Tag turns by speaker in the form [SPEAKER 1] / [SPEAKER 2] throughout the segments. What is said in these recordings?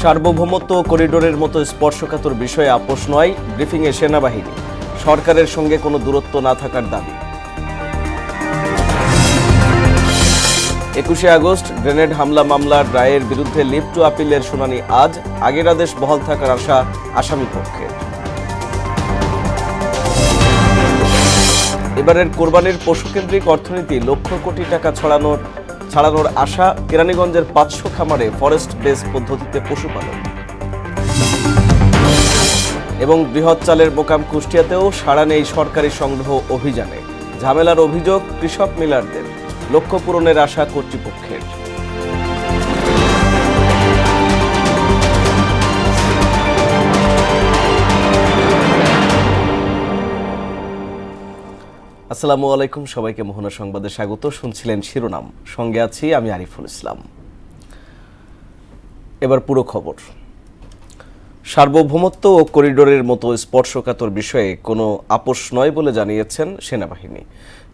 [SPEAKER 1] সার্বভৌমত্ব করিডোরের মতো স্পর্শকাতর বিষয়ে আপোষ নয়, ব্রিফিংয়ে সেনাবাহিনী। সরকারের সঙ্গে কোনো দূরত্ব না থাকার দাবি। 21শে আগস্ট গ্রেনেড হামলা মামলার রায়ের বিরুদ্ধে লিভ টু আপিলের শুনানি আজ। আগের আদেশ বহাল থাকার আশা আসামি পক্ষের। এবারের কোরবানির পশুকেন্দ্রিক অর্থনীতি লক্ষ কোটি টাকা ছাড়ানোর আশা। কেরানীগঞ্জের 500 খামারে ফরেস্ট বেস পদ্ধতিতে পশুপালন। এবং বৃহৎ চালের মোকাম কুষ্টিয়াতেও সাড়া নেই সরকারি সংগ্রহ অভিযানে। ঝামেলার অভিযোগ কৃষক মিলারদের, লক্ষ্য পূরণের আশা কর্তৃপক্ষের। আসসালামু আলাইকুম, সবাইকে মোহনা সংবাদে স্বাগত। শুনছিলেন শিরোনাম, সঙ্গে আছি আমি আরিফুল ইসলাম। এবার পুরো খবর। সার্বভৌমত্ব ও করিডোরের মতো স্পর্শকাতর বিষয়ে কোনো আপোষ নয় বলে জানিয়েছেন সেনাবাহিনী।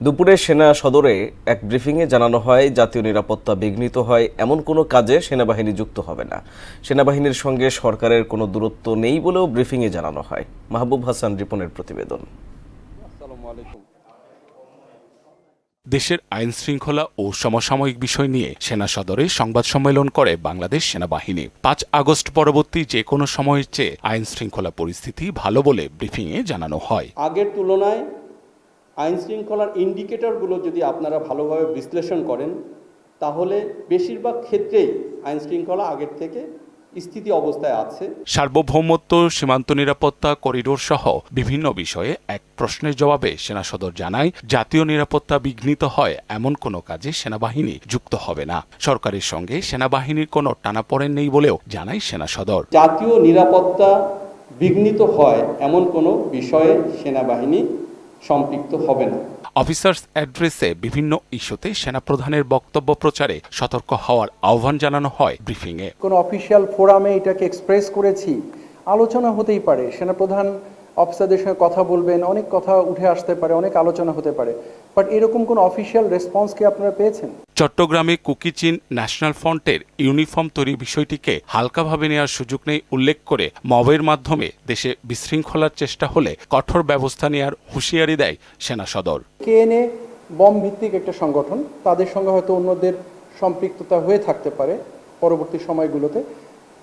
[SPEAKER 1] দুপুরে সেনা সদরে এক ব্রিফিংয়ে জানানো হয়, জাতীয় নিরাপত্তা বিঘ্নিত হয় এমন কোনো কাজে সেনাবাহিনী যুক্ত হবে না। সেনাবাহিনীর সঙ্গে সরকারের কোনো দূরত্ব নেই বলেও ব্রিফিংয়ে জানানো হয়। মাহবুব হাসান রিপনের প্রতিবেদন।
[SPEAKER 2] দেশের আইন শৃঙ্খলা ও সমসাময়িক বিষয় নিয়ে সেনা সদরে সংবাদ সম্মেলন করে বাংলাদেশ সেনাবাহিনী। 5 আগস্ট পরবর্তী যে কোনো সময়ের চেয়ে আইন শৃঙ্খলা পরিস্থিতি ভালো বলে ব্রিফিংয়ে জানানো হয়।
[SPEAKER 3] আগের তুলনায় আইন শৃঙ্খলার ইন্ডিকেটরগুলো যদি আপনারা ভালোভাবে বিশ্লেষণ করেন, তাহলে বেশিরভাগ ক্ষেত্রেই আইন শৃঙ্খলা আগের থেকে স্থিতি অবস্থায় আছে।
[SPEAKER 2] সার্বভৌমত্ব, সীমান্ত নিরাপত্তা, করিডোর সহ বিভিন্ন বিষয়ে এক প্রশ্নের জবাবে সেনা সদর জানায়, জাতীয় নিরাপত্তা বিঘ্নিত হয় এমন কোনো কাজে সেনাবাহিনী যুক্ত হবে না। সরকারের সঙ্গে সেনাবাহিনীর কোনো টানাপোড়েন নেই বলেও জানায় সেনা সদর।
[SPEAKER 3] জাতীয় নিরাপত্তা বিঘ্নিত হয় এমন কোনো বিষয়ে সেনাবাহিনী সম্পৃক্ত হবে না।
[SPEAKER 2] অফিসার্স অ্যাড্রেসে বিভিন্ন ইস্যুতে সেনাপ্রধানের বক্তব্য প্রচারে সতর্ক হওয়ার আহ্বান জানানো হয় ব্রিফিংয়ে।
[SPEAKER 4] কোনো অফিসিয়াল ফোরামে এটাকে এক্সপ্রেস করেছি, আলোচনা হতেই পারে, সেনাপ্রধান অফিসারদের সঙ্গে কথা বলবেন, অনেক কথা উঠে আসতে পারে, অনেক আলোচনা হতে পারে, বাট এরকম কোনো অফিসিয়াল রেসপন্স কি আপনারা পেয়েছেন?
[SPEAKER 2] চট্টগ্রামে কুকিচিন ন্যাশনাল ফ্রন্টের ইউনিফর্ম তৈরির বিষয়টিকে হালকাভাবে নেওয়ার সুযোগ নেই উল্লেখ করে মবের মাধ্যমে দেশে বিশৃঙ্খলার চেষ্টা হলে কঠোর ব্যবস্থা নেওয়ার হুঁশিয়ারি দেয় সেনা সদর।
[SPEAKER 4] কেএনএ বম ভিত্তিক একটা সংগঠন, তাদের সঙ্গে হয়তো অন্যদের সম্পৃক্ততা হয়ে থাকতে পারে পরবর্তী সময়গুলোতে।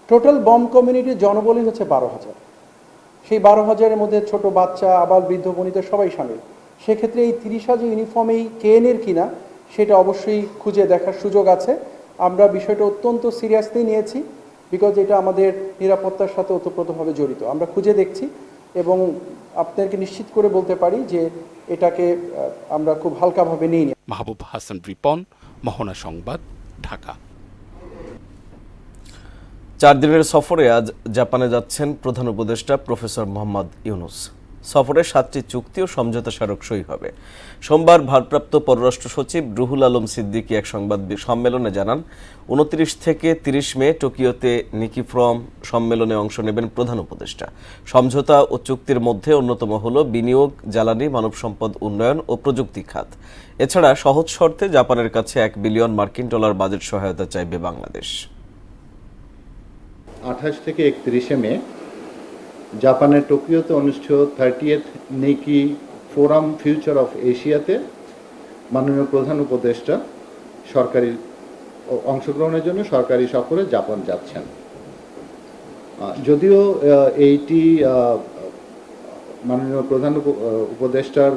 [SPEAKER 4] টোটাল বম কমিউনিটির জনবলই হচ্ছে 12,000। সেই 12,000-এর মধ্যে ছোট বাচ্চা, আবাল, বৃদ্ধ, বনিতা সবাই সামিল। সেক্ষেত্রে এই 30,000 ইউনিফর্মেই কেএনএর কিনা সেটা অবশ্যই খুঁজে দেখার সুযোগ আছে। আমরা বিষয়টা অত্যন্ত সিরিয়াসলি নিয়েছি, বিকজ এটা আমাদের নিরাপত্তার সাথে ওতপ্রোতভাবে জড়িত। আমরা খুঁজে দেখছি এবং আপনাদেরকে নিশ্চিত করে বলতে পারি যে এটাকে আমরা খুব হালকাভাবে নিই।
[SPEAKER 2] মাহবুব হাসান রিপন, মোহনা সংবাদ, ঢাকা।
[SPEAKER 1] 4 দিনের সফরে আজ জাপানে যাচ্ছেন প্রধান উপদেষ্টা প্রফেসর মোহাম্মদ ইউনুস। সফরে 7টি চুক্তি ও সমঝোতা স্মারক সই হবে। সোমবার ভারপ্রাপ্ত পররাষ্ট্র সচিব রুহুল আলম সিদ্দিকী এক সংবাদ সম্মেলনে জানান, 29 থেকে 30 মে টোকিওতে নিকি ফ্রম সম্মেলনে অংশ নেবেন প্রধান উপদেষ্টা। সমঝোতা ও চুক্তির মধ্যে অন্যতম হল বিনিয়োগ, জ্বালানি, মানব সম্পদ উন্নয়ন ও প্রযুক্তি খাত। এছাড়া সহজ শর্তে জাপানের কাছে $1 বিলিয়ন বাজেট সহায়তা চাইবে বাংলাদেশ।
[SPEAKER 5] 28 থেকে 31 মে জাপানের টোকিওতে অনুষ্ঠিত 30th Nikki forum future of এশিয়াতে মাননীয় প্রধান উপদেষ্টা সরকারি অংশগ্রহণের জন্য সরকারি সফরে জাপান যাচ্ছেন। যদিও এইটি মাননীয় প্রধান উপদেষ্টার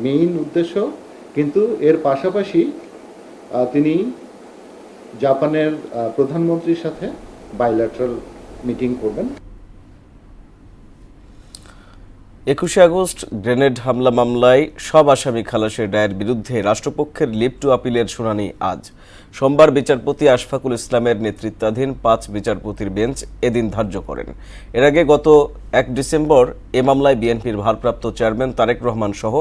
[SPEAKER 5] মেইন উদ্দেশ্য, কিন্তু এর পাশাপাশি তিনি জাপানের প্রধানমন্ত্রীর সাথে বাইল্যাটারাল মিটিং করবেন।
[SPEAKER 1] 21শে আগস্ট গ্রেনেড হামলা মামলায় সব আসামি খালাসের রায়ের বিরুদ্ধে রাষ্ট্রপক্ষের লিভ টু আপিলের শুনানি আজ। সোমবার বিচারপতি আশফাকুল ইসলামের নেতৃত্বাধীন 5 বিচারপতির বেঞ্চ এদিন ধার্য করেন। এর আগে গত 1 ডিসেম্বর এ মামলায় বিএনপির ভারপ্রাপ্ত চেয়ারম্যান তারেক রহমান সহ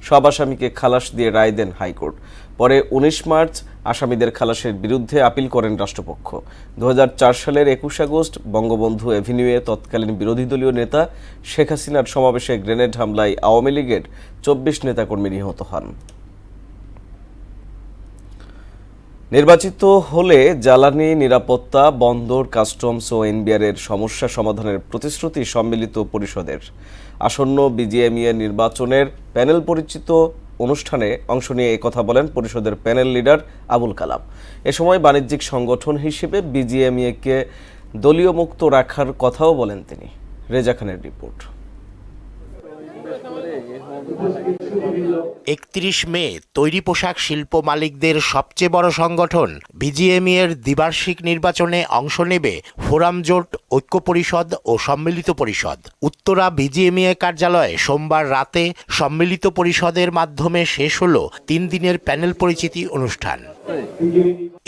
[SPEAKER 1] সব আসামিকে খালাস দিয়ে রায় দেন হাইকোর্ট। পরে 19 মার্চ আসামিদের খালাসের বিরুদ্ধে আপিল করেন রাষ্ট্রপক্ষ। 2004 সালের 21 আগস্ট বঙ্গবন্ধু এভিনিউয়ে তৎকালীন বিরোধী দলীয় নেতা শেখ হাসিনার সমাবেশে গ্রেনেড হামলায় আওয়ামী লীগের 24 নেতাকর্মী নিহত হন। নির্বাচিত হলে জ্বালানি নিরাপত্তা, বন্দর, কাস্টমস ও এনবিআর এর সমস্যা সমাধানের প্রতিশ্রুতি সম্মিলিত পরিষদের। আসন্ন বিজিএমইএ নির্বাচনের প্যানেল পরিচিত অনুষ্ঠানে অংশ নিয়ে একথা বলেন পরিষদের প্যানেল লিডার আবুল কালাম। এ সময় বাণিজ্যিক সংগঠন হিসেবে বিজিএমইএকে দলীয় মুক্ত রাখার কথাও বলেন তিনি। রেজা খানের রিপোর্ট।
[SPEAKER 6] ৩১ মে তৈরি পোশাক শিল্প মালিকদের সবচেয়ে বড় সংগঠন বিজিএমইএর দ্বিবার্ষিক নির্বাচনে অংশ নেবে ফোরাম জোট, ঐক্য পরিষদ ও সম্মিলিত পরিষদ। উত্তরা বিজিএমইএ কার্যালয়ে সোমবার রাতে সম্মিলিত পরিষদের মাধ্যমে শেষ হল 3 দিনের প্যানেল পরিচিতি অনুষ্ঠান।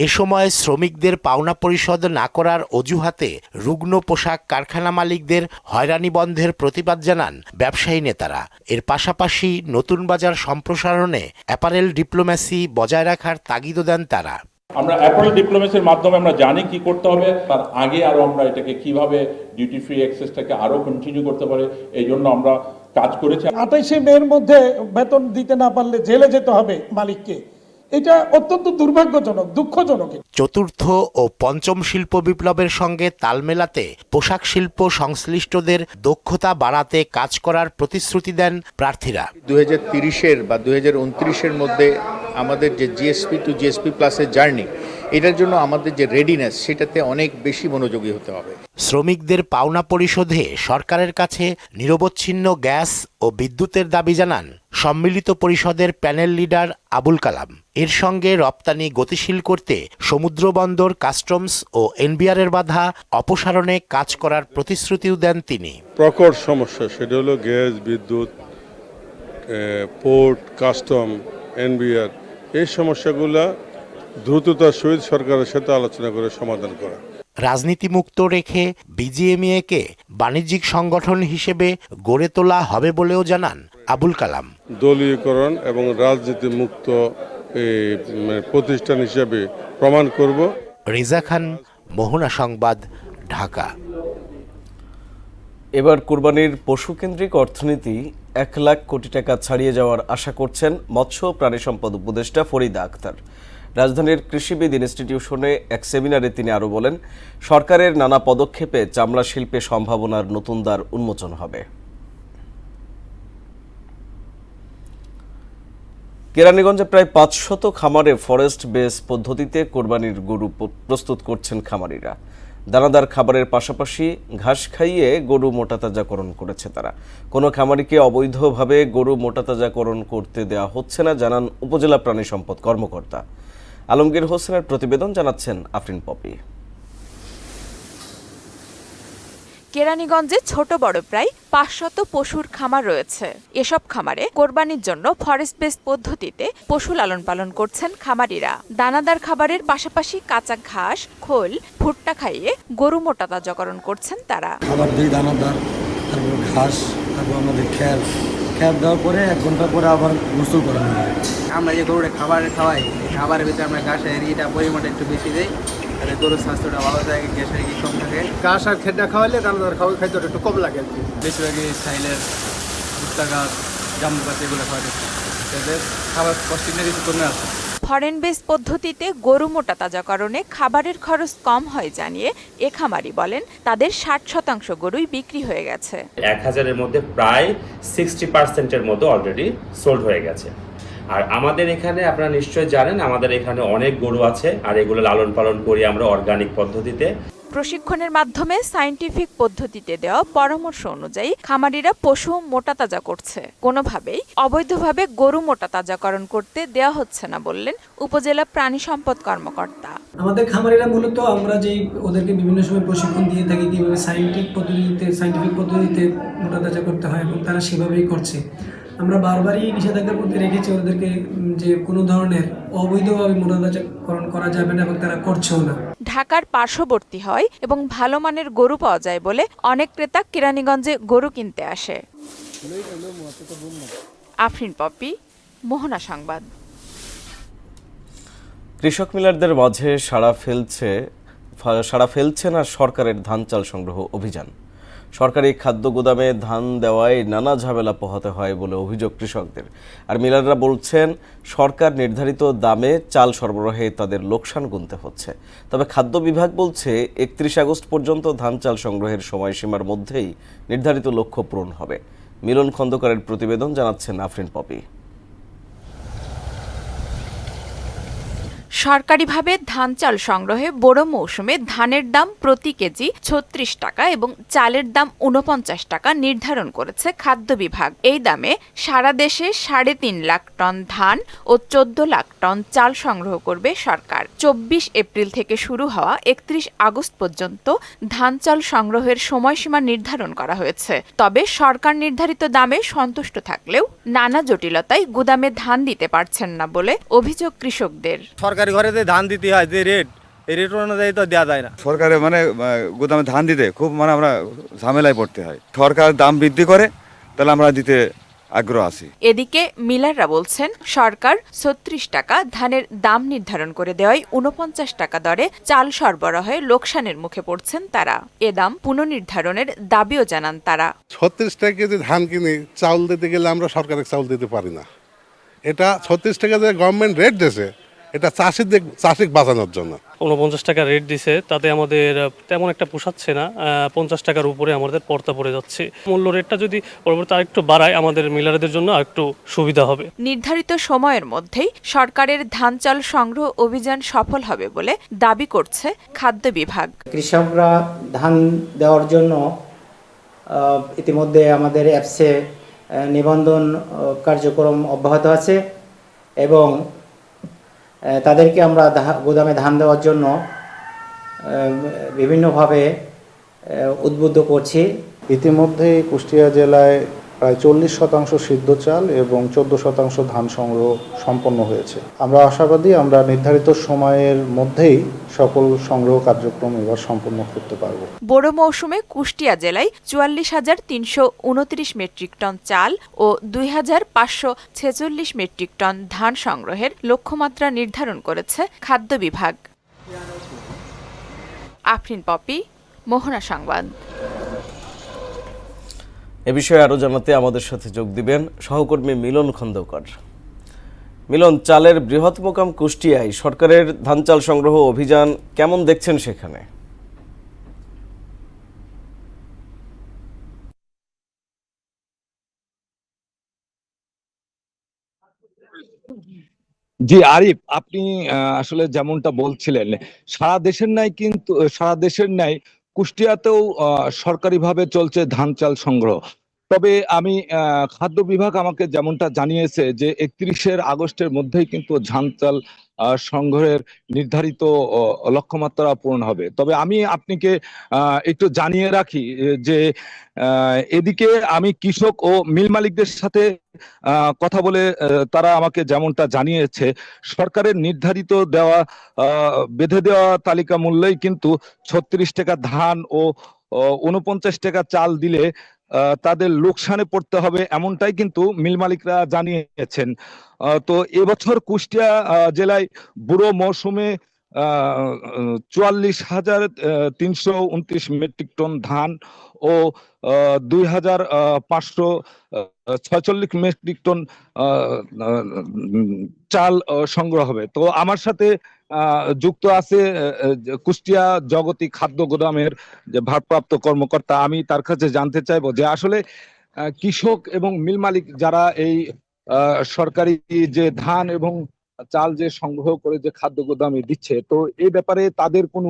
[SPEAKER 6] এ সময় শ্রমিকদের পাওনা পরিশোধ না করার অজুহাতে রুগ্ন পোশাক কারখানা মালিকদের হয়রানি বন্ধের প্রতিবাদ জানান ব্যবসায়ী নেতারা। এর পাশাপাশি নতুন বাজার সম্প্রসারণে অ্যাপারেল ডিপ্লোম্যাসি বজায় রাখার তাগিদও দেন তারা।
[SPEAKER 7] আমরা অ্যাপারেল ডিপ্লোম্যাসির মাধ্যমে আমরা জানি কি করতে হবে, তার আগে আরো আমরা এটাকে কিভাবে ডিউটি ফ্রি অ্যাক্সেসটাকে আরো কন্টিনিউ করতে পারে, এই জন্য আমরা কাজ করেছি।
[SPEAKER 8] 28শে মের মধ্যে বেতন দিতে না পারলে জেলে যেতে হবে মালিককে, এটা অত্যন্ত দুর্ভাগ্যজনক, দুঃখজনক।
[SPEAKER 6] চতুর্থ ও পঞ্চম শিল্প বিপ্লবের সঙ্গে তাল মেলাতে পোশাক শিল্প সংশ্লিষ্টদের দক্ষতা বাড়াতে কাজ করার প্রতিশ্রুতি দেন প্রার্থীরা।
[SPEAKER 9] 2030-এর বা 2029-এর মধ্যে আমাদের যে জিএসপি টু জিএসপি প্লাসের জার্নি, এটার জন্য আমাদের যে রেডিনেস, সেটাতে অনেক বেশি মনোযোগী হতে হবে।
[SPEAKER 6] শ্রমিকদের পাওনা পরিশোধে সরকারের কাছে নিরবচ্ছিন্ন গ্যাস ও বিদ্যুতের দাবি জানান সম্মিলিত পরিষদের প্যানেল লিডার আবুল কালাম। এর সঙ্গে রপ্তানি গতিশীল করতে সমুদ্র বন্দর, কাস্টমস ও এনবিআর এর বাধা অপসারণে কাজ করার প্রতিশ্রুতিও দেন তিনি।
[SPEAKER 10] প্রকট সমস্যা সেটা হলো গ্যাস, বিদ্যুৎ, পোর্ট, কাস্টম, এনবিআর, এই সমস্যাগুলা দ্রুততার সহিত সরকারের সাথে আলোচনা করে সমাধান করা।
[SPEAKER 6] রাজনীতি মুক্ত রেখে বিজিএমইএকে বাণিজ্যিক সংগঠন হিসেবে গড়ে তোলা হবে বলেও জানান আবুল কালাম।
[SPEAKER 10] দলীয়করণ এবং রাজনীতি মুক্ত প্রতিষ্ঠান হিসেবে প্রমাণ করব।
[SPEAKER 6] রেজা খান, মোহনা সংবাদ, ঢাকা।
[SPEAKER 1] এবার কুরবানির পশুকেন্দ্রিক অর্থনীতি 1 লাখ কোটি টাকা ছাড়িয়ে যাওয়ার আশা করছেন মৎস্য প্রাণী সম্পদ উপদেষ্টা ফরিদা আক্তার। রাজধানীর কৃষিবিদ ইনস্টিটিউশনে এক সেমিনারে তিনি আরও বলেন, সরকারের নানা পদক্ষেপে চামড়া শিল্পে সম্ভাবনার নতুন দ্বার উন্মোচন হবে। কেরানীগঞ্জে প্রায় 500 খামারে ফরেস্ট বেস পদ্ধতিতে কোরবানির গরু প্রস্তুত করছেন খামারিরা। দানাদার খাবারের পাশাপাশি ঘাস খাইয়ে গরু মোটাতাজাকরণ করেছে তারা। কোনো খামারিকে অবৈধভাবে গরু মোটাতাজাকরণ করতে দেওয়া হচ্ছে না জানান উপজেলা প্রাণী সম্পদ কর্মকর্তা। আলমগীর হোসেনের প্রতিবেদন, জানাচ্ছেন আফরিন পপি।
[SPEAKER 11] কেরানীগঞ্জে ছোট বড় প্রায় 500 পশুর খামার রয়েছে। এসব খামারে কোরবানির জন্য ফরেস্ট বেস পদ্ধতিতে পশু লালন পালন করছেন খামারিরা। দানাদার খাবারের পাশাপাশি কাঁচা ঘাস, খোল, ভুট্টা খাইয়ে গরু মোটাতাজাকরণ করছেন তারা।
[SPEAKER 12] খাবার দিই দানাদার, তারপর ঘাস, তারপর আমাদের খ্যার দেওয়ার পরে 1 ঘন্টা পরে আবার গোসল করানো হয়।
[SPEAKER 13] আমরা যে গরুটা খাবার খাওয়াই, খাবারের ভিতরে আমরা ঘাসের এটা পরিমাণটা একটু বেশি দেই, তাহলে গরুর স্বাস্থ্যটা ভালো থাকে, গ্যাসের কি কম থাকে।
[SPEAKER 12] ঘাস আর খেরটা খাওয়ালে দানাদার খাদ্যটা একটু কম লাগে আর কি।
[SPEAKER 13] বেশিরভাগই সাইলের ভুট্টা গাছ, জাম্বু গাছ এগুলো খাওয়াতে, এদের খাবার কষ্টিংটা কিছু কমে আসে।
[SPEAKER 11] ফরেন বেস পদ্ধতিতে গরু মোটাতাজাকরণে খাবারের খরচ কম হয় জানিয়ে এ খামারি বলেন, তাদের 60% গরুই বিক্রি হয়ে গেছে।
[SPEAKER 14] 1000-এর মধ্যে প্রায় 60%-এর মতো অলরেডি সোল্ড হয়ে গেছে। আর আমাদের এখানে আপনারা নিশ্চয়ই জানেন, আমাদের এখানে অনেক গরু আছে, আর এগুলো লালন পালন করি আমরা অর্গানিক পদ্ধতিতে।
[SPEAKER 11] প্রশিক্ষণের মাধ্যমে সায়েন্টিফিক পদ্ধতিতে দেওয়া পরামর্শ অনুযায়ী খামারিরা পশু মোটাতাজা করছে। কোনোভাবেই অবৈধভাবে গরু মোটাতাজাকরণ করতে দেওয়া হচ্ছে না বললেন উপজেলা প্রাণী সম্পদ কর্মকর্তা।
[SPEAKER 15] আমাদের খামারিরা মূলত আমরা যেই ওদেরকে বিভিন্ন সময় প্রশিক্ষণ দিয়ে থাকি কিভাবে সায়েন্টিফিক পদ্ধতিতে মোটাতাজা করতে হয়, এবং তারা সেভাবেই করছে। আমরা বারবারই নিষেধাজ্ঞার মধ্যে রেখেছি ওদেরকে যে কোনো ধরনের অবৈধভাবে মোটাতাজাকরণ করা যাবে না, এবং তারা করছেও না।
[SPEAKER 11] ঢাকার পার্শ্ববর্তী হয় এবং ভালো মানের গরু পাওয়া যায় বলে অনেক ক্রেতা কেরানীগঞ্জে গরু কিনতে আসে। আফরিন পপি, মোহনা সংবাদ।
[SPEAKER 1] কৃষক মিলারদের মাঝে সাড়া ফেলছে না সরকারের ধান চাল সংগ্রহ অভিযান। সরকারি খাদ্য গুদামে ধান দেওয়ায় নানা ঝামেলা পোহাতে হয় বলে অভিযোগ কৃষকদের। আর মিলাররা বলছেন, সরকার নির্ধারিত দামে চাল সরবরাহে তাদের লোকসান গুনতে হচ্ছে। তবে খাদ্য বিভাগ বলছে 31 আগস্ট পর্যন্ত ধান চাল সংগ্রহের সময়সীমার মধ্যেই নির্ধারিত লক্ষ্য পূরণ হবে। মিলন খন্দকারের প্রতিবেদন, জানাচ্ছেন আফরিন পপি।
[SPEAKER 11] সরকারিভাবে ধান চাল সংগ্রহে বোরো মৌসুমে ধানের দাম প্রতি কেজি 36 টাকা এবং চালের দাম 49 টাকা নির্ধারণ করেছে খাদ্য বিভাগ। এই দামে সারা দেশে 3.5 লাখ টন ধান ও 14 লাখ টন চাল সংগ্রহ করবে সরকার। 24 এপ্রিল থেকে শুরু হওয়া 31 আগস্ট পর্যন্ত ধান চাল সংগ্রহের সময়সীমা নির্ধারণ করা হয়েছে। তবে সরকার নির্ধারিত দামে সন্তুষ্ট থাকলেও নানা জটিলতায় গুদামে ধান দিতে পারছেন না বলে অভিযোগ কৃষকদের।
[SPEAKER 16] সরকারি ঘরে যে ধান দিতে হয়, যে রেট অনুযায়ী তো দেওয়া যায় না।
[SPEAKER 17] সরকারে গুদামে ধান দিতে খুব আমরা ঝামেলায় পড়তে হয়। সরকার দাম বৃদ্ধি করে, তাহলে আমরা দিতে আগ্রহ আছি।
[SPEAKER 11] এদিকে মিলাররা বলছেন, সরকার 36 টাকা ধানের দাম নির্ধারণ করে দেওয়ায় 49 টাকা দরে চাল সরবরাহে লোকসানের মুখে পড়ছেন তারা। এ দাম পুনর্নির্ধারণের দাবিও জানান তারা।
[SPEAKER 18] 36 টাকা কেজি ধান কিনে চাউল দিতে গেলে আমরা সরকারের চাউল দিতে পারি না। এটা 36 টাকা যে গভর্নমেন্ট রেট দিয়েছে, এটা চাষিক বাঁচানোর জন্য।
[SPEAKER 19] 49 টাকা রেট দিছে, তাতে আমাদের তেমন একটা পোষাচ্ছে না। 50 টাকার উপরে আমাদের পড়তা পড়ে যাচ্ছে। মূল্য রেটটা যদি পরবর্তী আরেকটু বাড়ায়, আমাদের মিলারদের জন্য আরেকটু সুবিধা হবে।
[SPEAKER 11] নির্ধারিত সময়ের মধ্যেই সরকারের ধান চাল সংগ্রহ অভিযান সফল হবে বলে দাবি করছে খাদ্য বিভাগ।
[SPEAKER 20] কৃষকরা ধান দেওয়ার জন্য ইতিমধ্যে আমাদের অ্যাপসে নিবন্ধন কার্যক্রম অব্যাহত আছে এবং তাদেরকে আমরা গুদামে ধান দেওয়ার জন্য বিভিন্নভাবে উদ্বুদ্ধ করছি।
[SPEAKER 4] ইতিমধ্যে কুষ্টিয়া জেলায় প্রায় 40% সিদ্ধ চাল এবং 14% ধান সংগ্রহ সম্পন্ন হয়েছে। আমরা আশাবাদী আমরা নির্ধারিত সময়ের মধ্যেই সকল সংগ্রহ কার্যক্রম এবার সম্পন্ন করতে পারব।
[SPEAKER 11] বোরো মৌসুমে কুষ্টিয়া জেলায় 44,329 মেট্রিক টন চাল ও 2,546 মেট্রিক টন ধান সংগ্রহের লক্ষ্যমাত্রা নির্ধারণ করেছে খাদ্য বিভাগ। আফরিন পপি, মোহনা সংবাদ।
[SPEAKER 1] এ বিষয়ে আরো জানাতে আমাদের সাথে যোগ দিবেন সহকর্মী মিলন খন্দকার। মিলন, চালের বৃহৎ মোকাম কুষ্টিয়ায় সরকারের ধান চাল সংগ্রহ অভিযান কেমন দেখছেন সেখানে?
[SPEAKER 21] জি আরিফ, আপনি আসলে যেমনটা বলছিলেন, সারা দেশের ন্যায় কুষ্টিয়াতেও সরকারিভাবে চলছে ধান চাল সংগ্রহ। তবে আমি খাদ্য বিভাগ আমাকে যেমনটা জানিয়েছে যে 31 আগস্টের মধ্যেই কিন্তু ধান চাল সংগ্রহের নির্ধারিত লক্ষ্যমাত্রা পূরণ হবে। তবে আমি আপনাকে একটু জানিয়ে রাখি যে এদিকে আমি কৃষক ও মিল মালিকদের সাথে কথা বলে তারা আমাকে যেমনটা জানিয়েছে, সরকারের নির্ধারিত বেঁধে দেওয়া তালিকা মূল্যেই কিন্তু 36 টাকা ধান ও 49 টাকা চাল দিলে তাদের লোকসানে পড়তে হবে, এমনটাই কিন্তু মিল মালিকরা জানিয়েছেন। তো এবছর কুষ্টিয়া জেলায় বুড়ো মৌসুমে 44,329 মেট্রিক টন ধান ও 2,546 মেট্রিক টন চাল সংগ্রহ হবে। তো আমার সাথে যুক্ত আছে কুষ্টিয়া জগতী খাদ্য গোদামের যে ভারপ্রাপ্ত কর্মকর্তা। আমি তার কাছে জানতে চাইবো যে আসলে কৃষক এবং মিল মালিক যারা এই সরকারি যে ধান এবং চাল যে সংগ্রহ করে যে খাদ্য গোদামে দিচ্ছে, তো এই ব্যাপারে তাদের কোনো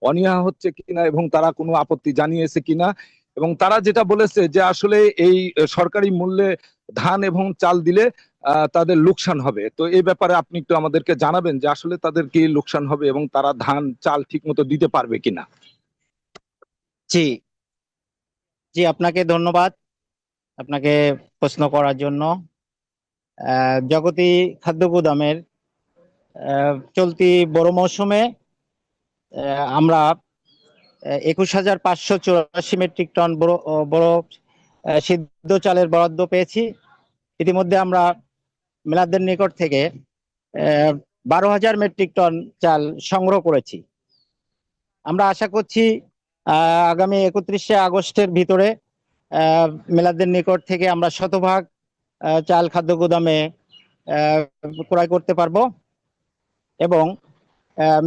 [SPEAKER 21] অনীহা হচ্ছে কিনা এবং তারা কোনো আপত্তি জানিয়েছে কিনা, এবং তারা যেটা বলেছে যে আসলে এই সরকারি মূল্যে ধান এবং চাল দিলে তাদের লোকসান হবে। তো এই ব্যাপারে আপনি একটু আমাদেরকে জানাবেন যে আসলে তাদের কি লোকসান হবে এবং তারা ধান চাল ঠিক মতো দিতে পারবে কিনা।
[SPEAKER 20] জি জি, আপনাকে ধন্যবাদ আপনাকে প্রশ্ন করার জন্য। জগতী খাদ্য গুদামের চলতি বড় মৌসুমে আমরা 21,584 মেট্রিক টন বড় সিদ্ধ চালের বরাদ্দ পেয়েছি। ইতিমধ্যে আমরা মেলাদের নিকট থেকে 12,000 মেট্রিক টন চাল সংগ্রহ করেছি। আমরা আশা করছি আগামী 31শে আগস্টের ভিতরে মেলাদের নিকট থেকে আমরা শতভাগ চাল খাদ্য গুদামে ক্রয় করতে পারবো এবং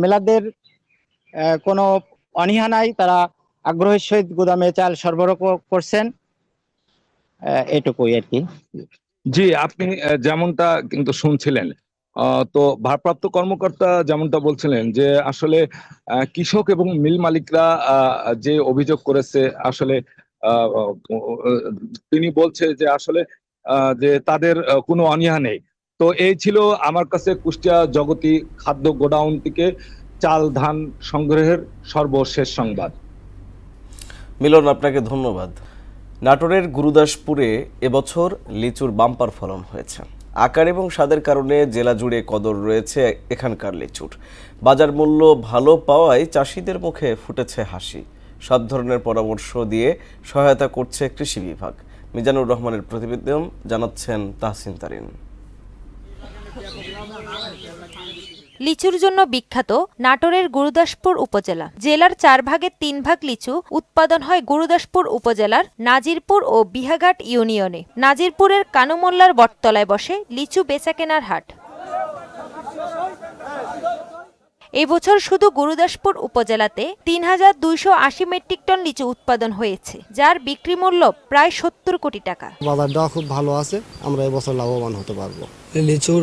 [SPEAKER 20] মেলাদের কোনো অনীহা নাই, তারা আগ্রহের সহিত গুদামে চাল সরবরাহ করছেন। এটুকুই আর কি।
[SPEAKER 21] জি, আপনি যেমনটা কিন্তু শুনছিলেন, তো ভারপ্রাপ্ত কর্মকর্তা যেমনটা বলছিলেন যে আসলে কৃষক এবং মিল মালিকরা যে অভিযোগ করেছে, আসলে তিনি বলছে যে আসলে যে তাদের কোনো অনীহা নেই। তো এই ছিল আমার কাছে কুষ্টিয়া জগতি খাদ্য গোডাউন থেকে চাল ধান সংগ্রহের সর্বশেষ সংবাদ।
[SPEAKER 1] মিলন, আপনাকে ধন্যবাদ। নাটোরের গুরুদাসপুরে এবছর লিচুর বাম্পার ফলন হয়েছে। আকার এবং স্বাদের কারণে জেলা জুড়ে কদর রয়েছে এখানকার লিচুর। বাজার মূল্য ভালো পাওয়ায় চাষিদের মুখে ফুটেছে হাসি। সব ধরনের পরামর্শ দিয়ে সহায়তা করছে কৃষি বিভাগ। মিজানুর রহমানের প্রতিবেদন, জানাচ্ছেন তাহসিন তারিন।
[SPEAKER 3] লিচুর জন্য বিখ্যাত নাটোরের গুরুদাসপুর উপজেলা। জেলার 4 ভাগের 3 ভাগ লিচু উৎপাদন হয় গুরুদাসপুর উপজেলার নাজিরপুর ও বিহাঘাট ইউনিয়নে। নাজিরপুরের কানুমোল্লার বটতলায় বসে লিচু বেচাকেনার হাট। এবছর শুধু গুরুদাসপুর উপজেলাতে ৩,২৮০ মেট্রিক টন লিচু উৎপাদন হয়েছে, যার বিক্রি মূল্য প্রায় ৭০ কোটি টাকা।
[SPEAKER 22] বাজারটা খুব ভালো আছে, আমরা এবছর লাভবান হতে পারবো।
[SPEAKER 23] লিচুর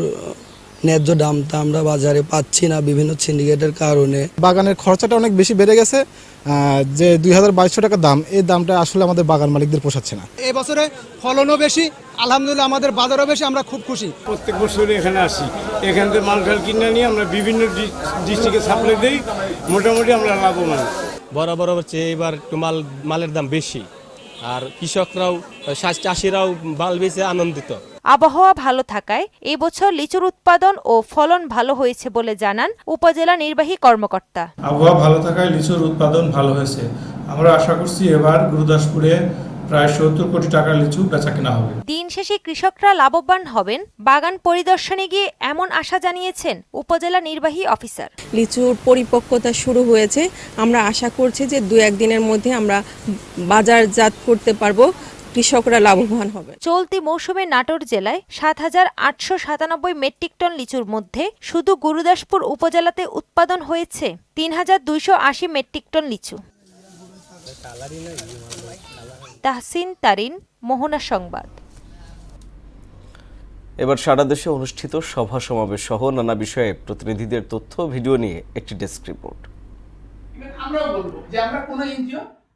[SPEAKER 23] ন্যায্য দামটা আমরা বাজারে পাচ্ছি না বিভিন্ন সিন্ডিকেটের কারণে।
[SPEAKER 24] বাগানের খরচাটা অনেক বেশি বেড়ে গেছে, যে ২,২২০ টাকা দাম, এই দামটা আসলে আমাদের বাগান মালিকদের পোষাচ্ছে না।
[SPEAKER 25] এবছরে ফলনও বেশি, আলহামদুলিল্লাহ আমাদের বাজারও বেশি, আমরা খুব খুশি।
[SPEAKER 26] প্রত্যেক বছরই এখানে আসি, এখান থেকে মাল কিনে নিয়ে আমরা বিভিন্ন ডিস্ট্রিক্টে সাপ্লাই দিই, মোটামুটি আমরা লাভবান।
[SPEAKER 27] বরাবর চেয়ে এবার একটু মালের দাম বেশি, আর কৃষকরাও চাষিরাও মাল বেচে আনন্দিত।
[SPEAKER 3] আবহাওয়া ভালো থাকায় এবছর লিচুর উৎপাদন ও ফলন ভালো হয়েছে বলে জানান উপজেলা নির্বাহী কর্মকর্তা।
[SPEAKER 28] আবহাওয়া ভালো থাকায় লিচুর উৎপাদন ভালো হয়েছে। আমরা আশা করছি এবার গুরুদাসপুরে প্রায় ৭০ কোটি টাকার লিচু বেচাকেনা হবে।
[SPEAKER 3] দিন শেষে কৃষকরা লাভবান হবেন বাগান পরিদর্শনে গিয়ে এমন আশা জানিয়েছেন উপজেলা নির্বাহী অফিসার।
[SPEAKER 29] লিচুর পরিপক্কতা শুরু হয়েছে, আমরা আশা করছি যে 2-1 দিনের মধ্যে আমরা বাজারজাত করতে পারবো, কৃষকরা লাভবান হবে।
[SPEAKER 3] চলতি মৌসুমে নাটোর জেলায় ৭,৮৯৭ মেট্রিক টন লিচুর মধ্যে শুধু গুরুদাসপুর উপজেলাতে উৎপাদন হয়েছে ৩,২৮০ মেট্রিক টন লিচু। তাহসিন তারিন, মোহনা সংবাদ।
[SPEAKER 1] এবার সারা দেশে অনুষ্ঠিত সভা সমাবেশ সহ নানা বিষয়ে প্রতিনিধিদের তথ্য ভিডিও নিয়ে একটি ডেস্ক রিপোর্ট।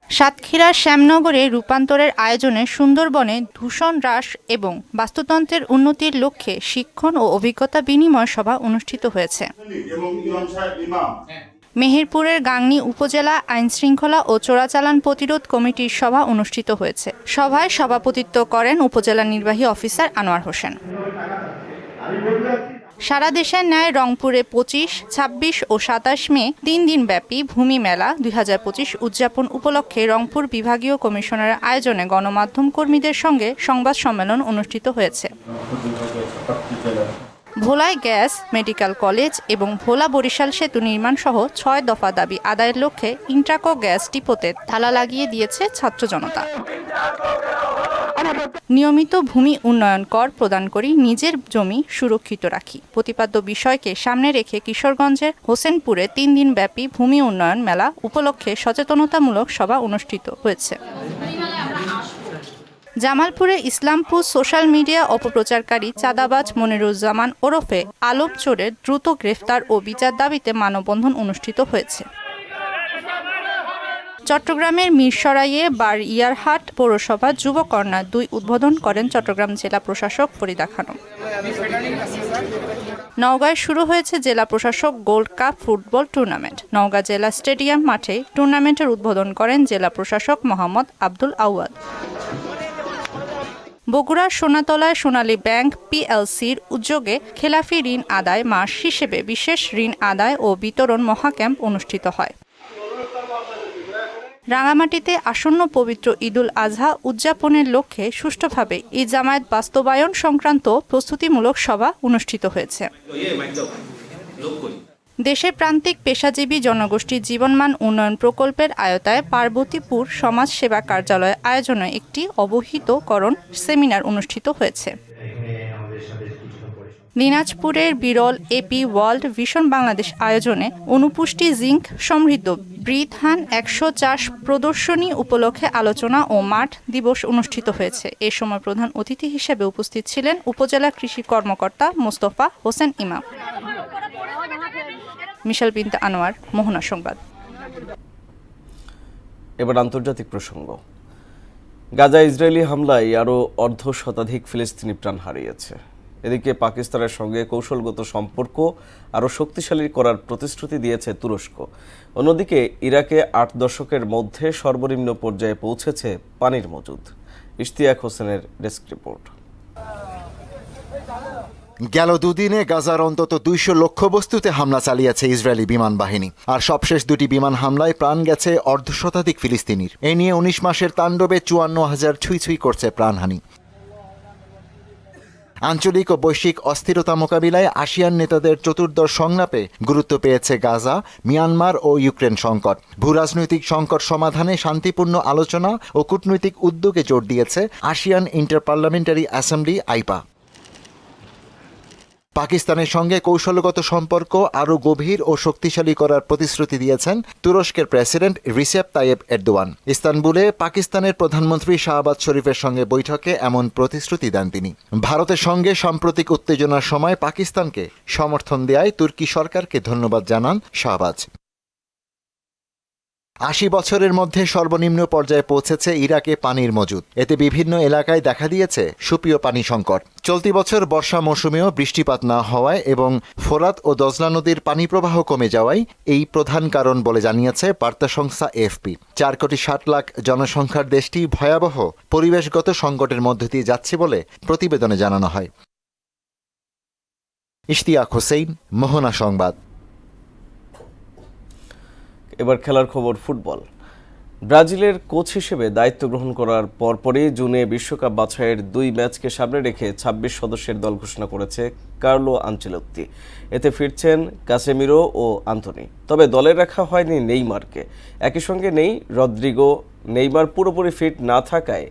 [SPEAKER 30] সাতক্ষীরার শ্যামনগরে রূপান্তরের আয়োজনে সুন্দরবনে দূষণ হ্রাস এবং বাস্তুতন্ত্রের উন্নতির লক্ষ্যে শিক্ষণ ও অভিজ্ঞতা বিনিময় সভা অনুষ্ঠিত হয়েছে। মেহেরপুরের গাংনী উপজেলা আইনশৃঙ্খলা ও চোরাচালান প্রতিরোধ কমিটির সভা অনুষ্ঠিত হয়েছে। সভায় সভাপতিত্ব করেন উপজেলা নির্বাহী অফিসার আনোয়ার হোসেন। সারা দেশের ন্যায় রংপুরে 25, 26 ও 27 মে 3 দিনব্যাপী ভূমি মেলা 2025 উদযাপন উপলক্ষে রংপুর বিভাগীয় কমিশনারের আয়োজনে গণমাধ্যম কর্মীদের সঙ্গে সংবাদ সম্মেলন অনুষ্ঠিত হয়েছে। ভোলায় গ্যাস, মেডিকেল কলেজ এবং ভোলা বরিশাল সেতু নির্মাণ সহ 6 দফা দাবি আদায়ের লক্ষ্যে ইন্ট্রাকো গ্যাস ডিপোতে তালা লাগিয়ে দিয়েছে ছাত্র জনতা। নিয়মিত ভূমি উন্নয়ন কর প্রদান করি, নিজের জমি সুরক্ষিত রাখি প্রতিপাদ্য বিষয়কে সামনে রেখে কিশোরগঞ্জের হোসেনপুরে 3 দিনব্যাপী ভূমি উন্নয়ন মেলা উপলক্ষে সচেতনতামূলক সভা অনুষ্ঠিত হয়েছে। জামালপুরে ইসলামপুর সোশ্যাল মিডিয়া অপপ্রচারকারী চাঁদাবাজ মনিরুজ্জামান ওরফে আলম চোরের দ্রুত গ্রেফতার ও বিচার দাবিতে মানববন্ধন অনুষ্ঠিত হয়েছে। চট্টগ্রামের মিরসরাইয়ে বারইয়ারহাট পৌরসভা যুব কর্নার 2 উদ্বোধন করেন চট্টগ্রাম জেলা প্রশাসক ফরিদা খানম। নওগাঁয় শুরু হয়েছে জেলা প্রশাসক gold cup football tournament. Naogaon জেলা স্টেডিয়াম মাঠে টুর্নামেন্টের উদ্বোধন করেন জেলা প্রশাসক মোহাম্মদ আব্দুল আউয়াল। বগুড়ার সোনাতলায় সোনালী ব্যাংক পিএলসির উদ্যোগে খেলাফি ঋণ আদায় মাস হিসেবে বিশেষ ঋণ আদায় ও বিতরণ মহাক্যাম্প অনুষ্ঠিত হয়। রাঙামাটিতে আসন্ন পবিত্র ঈদুল আজহা উদযাপনের লক্ষ্যে সুষ্ঠুভাবে ঈদ জামায়াত বাস্তবায়ন সংক্রান্ত প্রস্তুতিমূলক সভা অনুষ্ঠিত হয়েছে। দেশের প্রান্তিক পেশাজীবী জনগোষ্ঠীর জীবনমান উন্নয়ন প্রকল্পের আওতায় পার্বতীপুর সমাজ সেবা কার্যালয় আয়োজনে একটি অবহিতকরণ সেমিনার অনুষ্ঠিত হয়েছে। দিনাজপুরের বিরল এপি ওয়ার্ল্ড ভিশন বাংলাদেশ আয়োজনে অনুপুষ্টি জিঙ্ক সমৃদ্ধ বৃধান 100 চাষ প্রদর্শনী উপলক্ষে আলোচনা ও মাঠ দিবস অনুষ্ঠিত হয়েছে। এ সময় প্রধান অতিথি হিসেবে উপস্থিত ছিলেন উপজেলা কৃষি কর্মকর্তা মোস্তফা হোসেন ইমাম। মিশেল বিনতে আনোয়ার, মোহনা সংবাদ।
[SPEAKER 1] এবার আন্তর্জাতিক প্রসঙ্গ। গাজা ইসরায়েলি হামলায় আরও অর্ধশতাধিক ফিলিস্তিনি প্রাণ হারিয়েছে। এদিকে পাকিস্তানের সঙ্গে কৌশলগত সম্পর্ক আরও শক্তিশালী করার প্রতিশ্রুতি দিয়েছে তুরস্ক। অন্যদিকে ইরাকে 8 দশকের মধ্যে সর্বনিম্ন পর্যায়ে পৌঁছেছে পানির মজুদ। ইশতিয়াক হোসেনের ডেস্ক রিপোর্ট।
[SPEAKER 2] গেল দুদিনে গাজার অন্তত 200 লক্ষ্যবস্তুতে হামলা চালিয়েছে ইসরায়েলি বিমান বাহিনী। আর সবশেষ দুটি বিমান হামলায় প্রাণ গেছে অর্ধশতাধিক ফিলিস্তিনির। এ নিয়ে 19 মাসের তাণ্ডবে 54,000 ছুঁই করছে প্রাণহানি। আঞ্চলিক ও বৈশ্বিক অস্থিরতা মোকাবিলায় আসিয়ান নেতাদের চতুর্দশ সংলাপে গুরুত্ব পেয়েছে গাজা, মিয়ানমার ও ইউক্রেন সংকট। ভূরাজনৈতিক সংকট সমাধানে শান্তিপূর্ণ আলোচনা ও কূটনৈতিক উদ্যোগে জোর দিয়েছে আসিয়ান ইন্টারপার্লামেন্টারি অ্যাসেম্বলি আইপা। পাকিস্তানের সঙ্গে কৌশলগত সম্পর্ক আরও গভীর ও শক্তিশালী করার প্রতিশ্রুতি দিয়েছেন তুরস্কের প্রেসিডেন্ট রিসেপ তাইয়েপ এরদোয়ান। ইস্তানবুলে পাকিস্তানের প্রধানমন্ত্রী শাহবাজ শরীফের সঙ্গে বৈঠকে এমন প্রতিশ্রুতি দেন তিনি। ভারতের সঙ্গে সাম্প্রতিক উত্তেজনার সময় পাকিস্তানকে সমর্থন দেয়ায় তুর্কি সরকারকে ধন্যবাদ জানান শাহবাজ। 80 বছরের মধ্যে সর্বনিম্ন পর্যায়ে পৌঁছেছে ইরাকে পানির মজুদ। এতে বিভিন্ন এলাকায় দেখা দিয়েছে সুপেয় পানি সংকট। চলতি বছর বর্ষা মৌসুমেও বৃষ্টিপাত না হওয়ায় এবং ফোরাত ও দজলা নদীর পানি প্রবাহ কমে যাওয়ায় এই প্রধান কারণ বলে জানিয়েছে বার্তা সংস্থা এএফপি। 4 কোটি 60 লাখ জনসংখ্যার দেশটি ভয়াবহ পরিবেশগত সংকটের মধ্য দিয়ে যাচ্ছে বলে প্রতিবেদনে জানানো হয়। ইশতিয়াক হোসেন, মোহনা সংবাদ।
[SPEAKER 1] এবার খেলার খবর। ফুটবল। ব্রাজিলের কোচ হিসেবে দায়িত্ব গ্রহণ করার পরপরই জুনে বিশ্বকাপ বাছাইয়ের 2 ম্যাচকে সামনে রেখে 26 সদস্যের দল ঘোষণা করেছে কার্লো আনচেলত্তি। এতে ফিরছেন কাসেমিরো ও আন্তোনি। তবে দলে রাখা হয়নি নেইমারকে। একই সঙ্গে নেই রদ্রিগো। নেইমার পুরোপুরি ফিট না থাকায়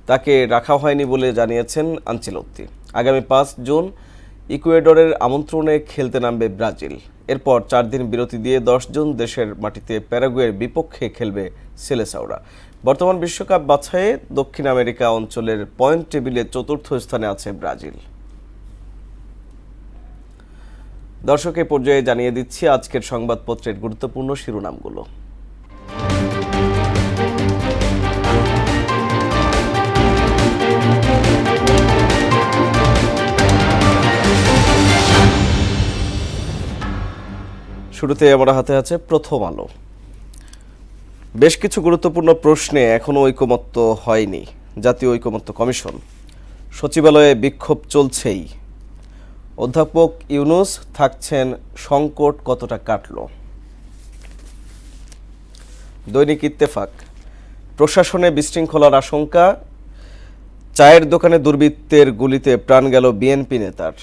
[SPEAKER 1] তাকে রাখা হয়নি বলে জানিয়েছেন আনচেলত্তি। আগামী 5 জুন ইকুয়েডরের আমন্ত্রণে খেলতে নামবে ব্রাজিল। এরপর 4 দিন বিরতি দিয়ে 10 জুন দেশের মাটিতে প্যারাগুয়ের বিপক্ষে খেলবে সেলেসাওরা। বর্তমান বিশ্বকাপ বাছাইয়ে দক্ষিণ আমেরিকা অঞ্চলের পয়েন্ট টেবিলে 4র্থ স্থানে আছে ব্রাজিল। দর্শক, এই পর্যায়ে জানিয়ে দিচ্ছি আজকের সংবাদপত্রের গুরুত্বপূর্ণ শিরোনামগুলো। শুরুতে আমরা হাতে আছে প্রথম আলো। বেশ কিছু গুরুত্বপূর্ণ প্রশ্নে এখনো ঐকমত্য হয়নি জাতীয় ঐকমত্য কমিশন। সচিবালয়ে বিক্ষোভ চলছেই। অধ্যাপক ইউনুস থাকছেন, সংকট কতটা কাটল। দৈনিক ইত্তেফাক। প্রশাসনে বিশৃঙ্খলার আশঙ্কা। চায়ের দোকানে দুর্বৃত্তের গুলিতে প্রাণ গেল বিএনপি নেতার।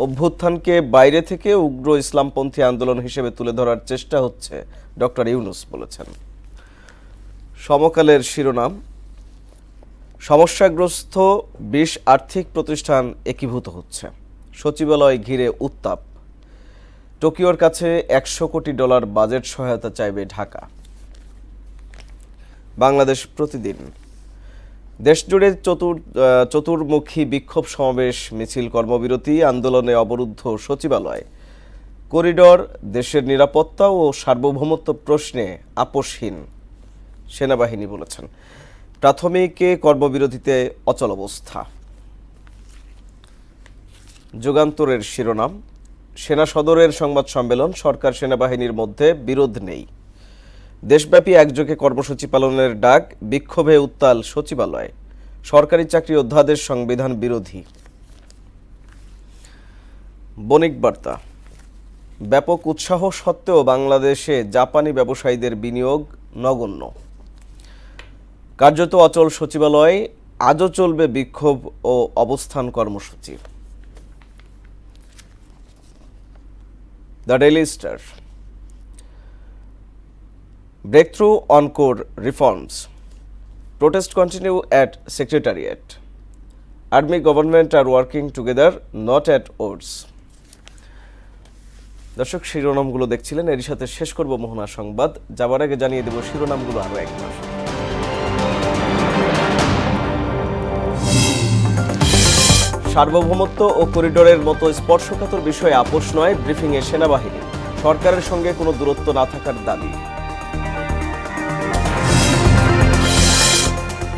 [SPEAKER 1] অভ্যুত্থানকে বাইরে থেকে উগ্র ইসলামপন্থী আন্দোলন হিসেবে তুলে ধরার চেষ্টা হচ্ছে, ডক্টর ইউনুস বলেছেন। সমকালের শিরোনাম। সমস্যাগ্রস্ত 20 আর্থিক প্রতিষ্ঠান একীভূত হচ্ছে। সচিবালয় ঘিরে উত্তাপ। টোকিওর কাছে $100 কোটি বাজেট সহায়তা চাইবে ঢাকা। বাংলাদেশ প্রতিদিন। দেশজুড়ে চতুর্মুখী বিক্ষোভ সমাবেশ, মিছিল, কর্মবিরতি, আন্দোলনে অবরুদ্ধ সচিবালয়। করিডর দেশের নিরাপত্তা ও সার্বভৌমত্ব প্রশ্নে আপোষহীন, সেনাবাহিনী বলেছেন। প্রাথমিকে কর্মবিরতিতে অচল অবস্থা। যুগান্তরের শিরোনাম। সেনা সদরের সংবাদ সম্মেলন। সরকার সেনাবাহিনীর মধ্যে বিরোধ নেই। দেশব্যাপী একযোগে কর্মসূচি পালনের ডাক। বিক্ষোভে উত্তাল সচিবালয়। সরকারি চাকরি অধ্যাদেশ সংবিধান বিরোধী। বণিক বার্তা। ব্যাপক উৎসাহ সত্ত্বেও বাংলাদেশে জাপানি ব্যবসায়ীদের বিনিয়োগ নগণ্য। কার্যত অচল সচিবালয়। আজও চলবে বিক্ষোভ ও অবস্থান কর্মসূচি। The daily star. Breakthrough on core reforms. Protest continue at Secretariat. Army government are working together, not at odds. দর্শক, শিরোনামগুলো দেখছিলেন, এর সাথে শেষ করব মোহনা সংবাদ। যাওয়ার আগে জানিয়ে দেব শিরোনামগুলো আরও একবার। সার্বভৌমত্ব ও করিডোরের মতো স্পর্শকাতর বিষয়ে আপোষ নয়, ব্রিফিংয়ে সেনাবাহিনী। সরকারের সঙ্গে কোনো দূরত্ব না থাকার দাবি।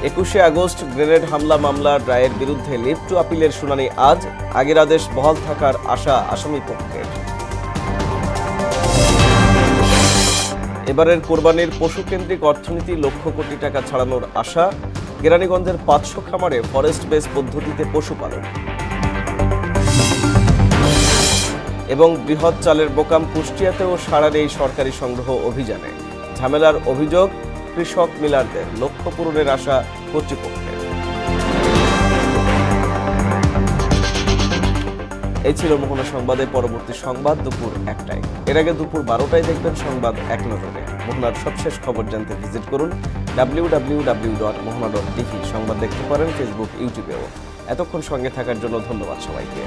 [SPEAKER 1] 21শে আগস্ট গ্রেনেড হামলা মামলার রায়ের বিরুদ্ধে লিভ টু আপিলের শুনানি আজ। আগের আদেশ বহাল থাকার আশা আসামি পক্ষের। এবারের কোরবানির পশুকেন্দ্রিক অর্থনীতি লক্ষ কোটি টাকা ছাড়ানোর আশা। কেরানীগঞ্জের 500 খামারে ফরেস্ট বেস পদ্ধতিতে পশুপালন। এবং বৃহৎ চালের বোকাম কুষ্টিয়াতেও সাড়া নেই সরকারি সংগ্রহ অভিযানে। ঝামেলার অভিযোগ কৃষক মিলারদের, লক্ষ্য পূরণের আশা কর্তৃপক্ষের। এই ছিল মোহনা সংবাদে। পরবর্তী সংবাদ দুপুর 1টায়। এর আগে দুপুর 12টায় দেখবেন সংবাদ এক নজরে। মোহনার সবশেষ খবর জানতে ভিজিট করুন www.mohana.tv। সংবাদ দেখতে পারেন ফেসবুক, ইউটিউবেও। এতক্ষণ সঙ্গে থাকার জন্য ধন্যবাদ সবাইকে।